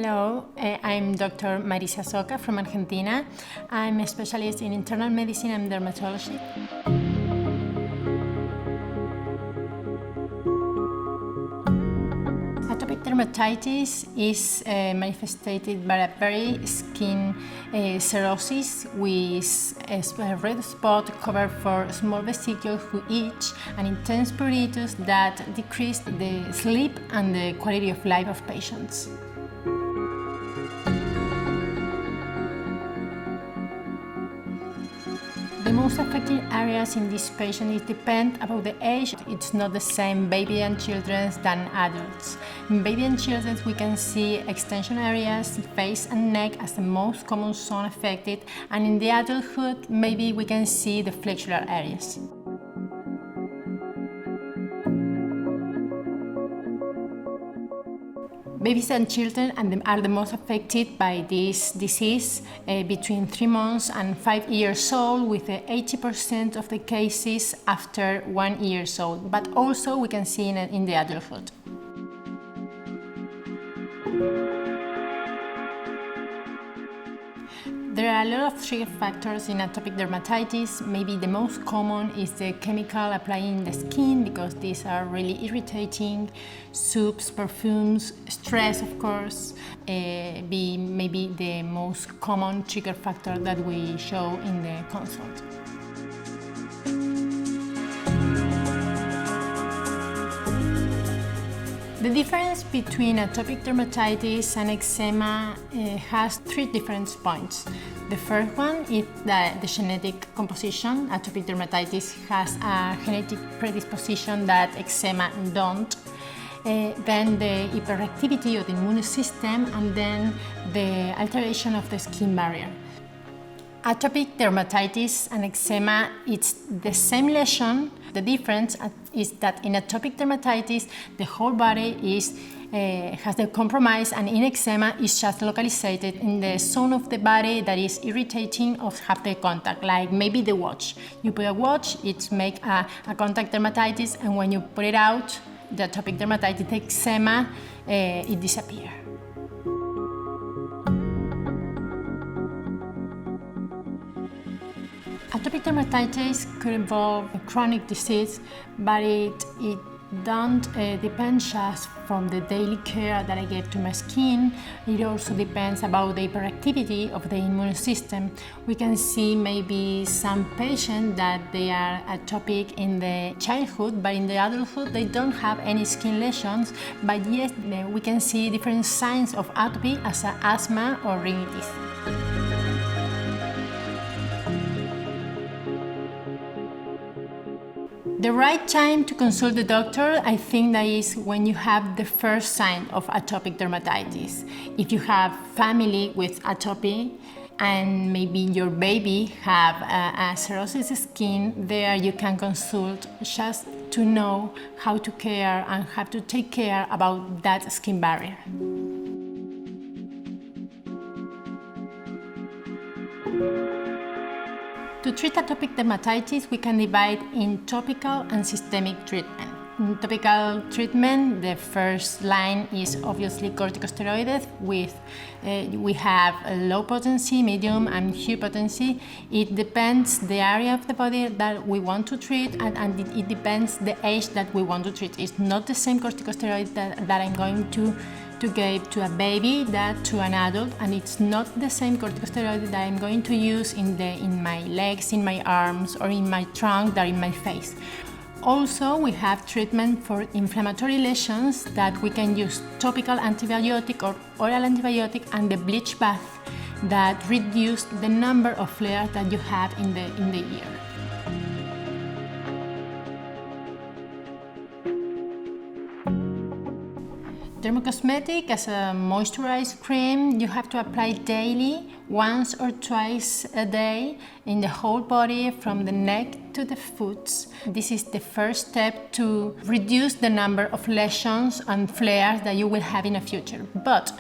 Hello, I'm Dr. Marisa Zocca from Argentina. I'm a specialist in internal medicine and dermatology. Atopic dermatitis is manifested by a very skin cirrhosis with a red spot covered for small vesicles who itch and intense pruritus that decrease the sleep and the quality of life of patients. The most affected areas in this patient depend about the age. It's not the same baby and children than adults. In baby and children, we can see extension areas, face and neck as the most common zone affected, and in the adulthood, maybe we can see the flexural areas. Babies and children are the most affected by this disease between 3 months and 5 years old, with 80% of the cases after 1 year old, but also we can see in the adulthood. There are a lot of trigger factors in atopic dermatitis. Maybe the most common is the chemical applying the skin, because these are really irritating. Soaps, perfumes, stress, of course, be maybe the most common trigger factor that we show in the consult. The difference between atopic dermatitis and eczema has 3 different points. The first one is the genetic composition. Atopic dermatitis has a genetic predisposition that eczema don't. Then the hyperactivity of the immune system, and then the alteration of the skin barrier. Atopic dermatitis and eczema, it's the same lesion. The difference is that in atopic dermatitis, the whole body has the compromise, and in eczema is just localized in the zone of the body that is irritating or have the contact, like maybe the watch. You put a watch, it makes a contact dermatitis, and when you put it out, the atopic dermatitis, the eczema, it disappears. Atopic dermatitis could involve a chronic disease, but it don't depend just from the daily care that I give to my skin. It also depends about the hyperactivity of the immune system. We can see maybe some patients that they are atopic in the childhood, but in the adulthood they don't have any skin lesions, but yes, we can see different signs of atopy as asthma or rhinitis. The right time to consult the doctor, I think that is when you have the first sign of atopic dermatitis. If you have family with atopy and maybe your baby have a cirrhosis skin, there you can consult just to know how to care and how to take care about that skin barrier. To treat atopic dermatitis, we can divide in topical and systemic treatment. In topical treatment, the first line is obviously corticosteroids. We have a low potency, medium, and high potency. It depends the area of the body that we want to treat, and it depends the age that we want to treat. It's not the same corticosteroid that I'm going to give to a baby that to an adult, and it's not the same corticosteroid that I'm going to use in my legs, in my arms, or in my trunk that in my face. Also, we have treatment for inflammatory lesions that we can use topical antibiotic or oral antibiotic and the bleach bath that reduce the number of flares that you have in the ear. Dermocosmetic, as a moisturized cream, you have to apply daily, once or twice a day, in the whole body from the neck to the foot. This is the first step to reduce the number of lesions and flares that you will have in the future. But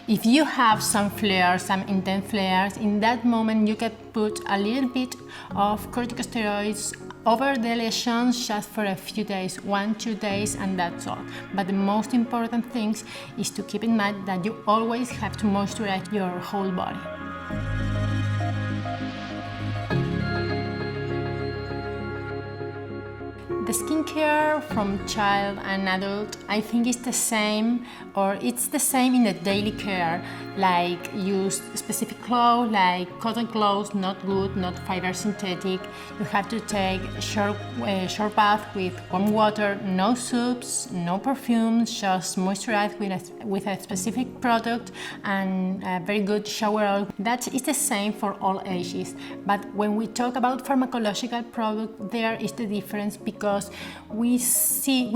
if you have some flares, some intense flares, in that moment you can put a little bit of corticosteroids over the lesions just for a few days, 1-2 days, and that's all. But the most important thing is to keep in mind that you always have to moisturize your whole body. The skincare from child and adult, I think is the same, or it's the same in the daily care, like use specific clothes, like cotton clothes, not good, not fiber synthetic. You have to take short bath with warm water, no soaps, no perfumes, just moisturize with a specific product and a very good shower oil. That is the same for all ages. But when we talk about pharmacological product, there is the difference, because we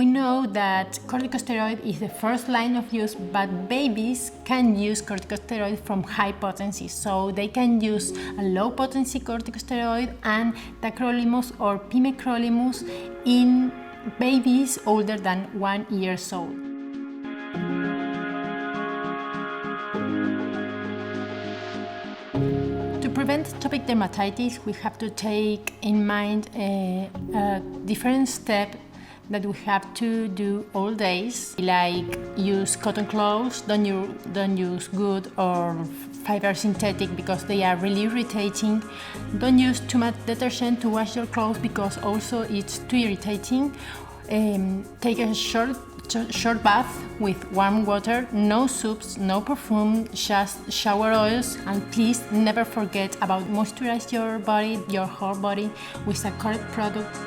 know that corticosteroid is the first line of use, but babies can use corticosteroid from high potency, so they can use a low potency corticosteroid and tacrolimus or pimecrolimus in babies older than 1 year old. To prevent atopic dermatitis, we have to take in mind a different step that we have to do all days, like use cotton clothes, don't use good or fiber synthetic because they are really irritating. Don't use too much detergent to wash your clothes because also it's too irritating. Take a short bath with warm water, no soaps, no perfume, just shower oils, and please never forget about moisturize your body, your whole body, with a correct product.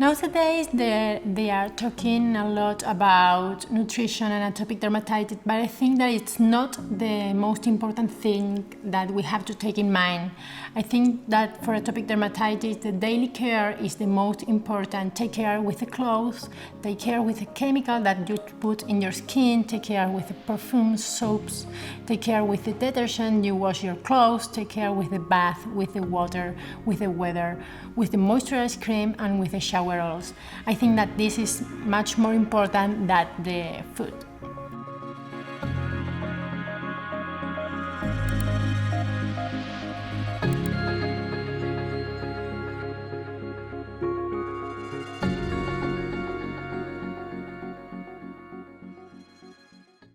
Nowadays, they are talking a lot about nutrition and atopic dermatitis, but I think that it's not the most important thing that we have to take in mind. I think that for atopic dermatitis, the daily care is the most important. Take care with the clothes, take care with the chemical that you put in your skin, take care with the perfumes, soaps, take care with the detergent you wash your clothes, take care with the bath, with the water, with the weather, with the moisturized cream, and with the shower oils. I think that this is much more important than the food.